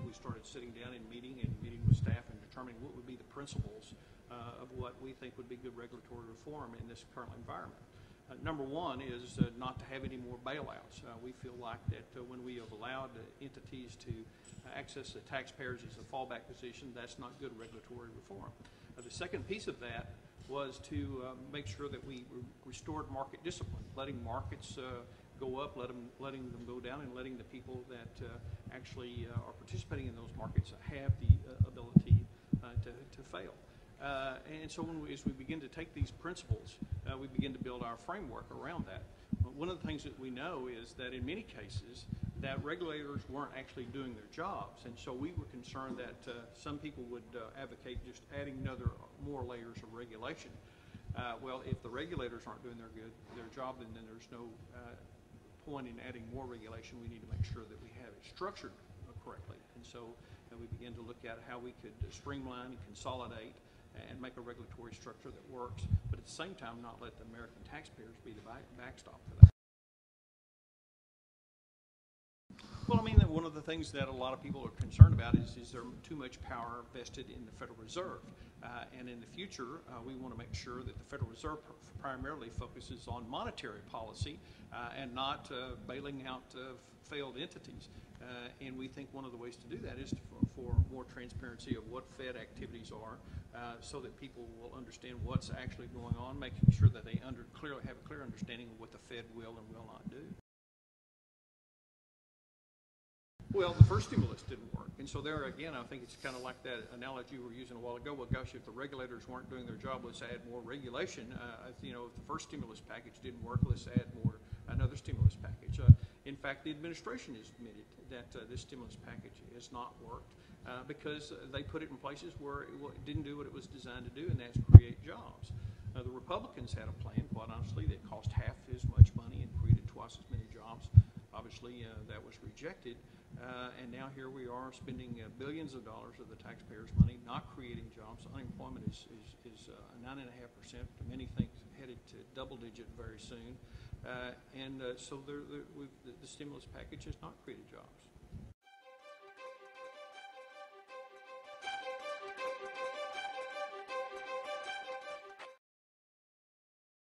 we started sitting down and meeting with staff and determining what would be the principles of what we think would be good regulatory reform in this current environment. Number one is not to have any more bailouts. We feel like that when we have allowed entities to access the taxpayers as a fallback position, that's not good regulatory reform. The second piece of that was to make sure that we restored market discipline, letting markets go up, letting them go down, and letting the people that actually are participating in those markets have the ability to fail. And so as we begin to take these principles, we begin to build our framework around that. One of the things that we know is that in many cases that regulators weren't actually doing their jobs, and so we were concerned that some people would advocate just adding more layers of regulation. Well, if the regulators aren't doing their job, then there's no point in adding more regulation. We need to make sure that we have it structured correctly, and so we begin to look at how we could streamline and consolidate and make a regulatory structure that works, but at the same time not let the American taxpayers be the backstop for that. Well, I mean, one of the things that a lot of people are concerned about is there too much power vested in the Federal Reserve? And in the future, we want to make sure that the Federal Reserve primarily focuses on monetary policy and not bailing out failed entities. And we think one of the ways to do that is for more transparency of what Fed activities are so that people will understand what's actually going on, making sure that they clearly have a clear understanding of what the Fed will and will not do. Well, the first stimulus didn't work, and so there again, I think it's kind of like that analogy we were using a while ago. Well, gosh, if the regulators weren't doing their job, let's add more regulation. If the first stimulus package didn't work, let's add another stimulus package. In fact, the administration has admitted that this stimulus package has not worked because they put it in places where it didn't do what it was designed to do, and that's create jobs. The Republicans had a plan, quite honestly, that cost half as much money and created twice as many jobs. Obviously, that was rejected. And now here we are spending billions of dollars of the taxpayers' money, not creating jobs. Unemployment is 9.5%. Many think headed to double-digit very soon. So the stimulus package has not created jobs.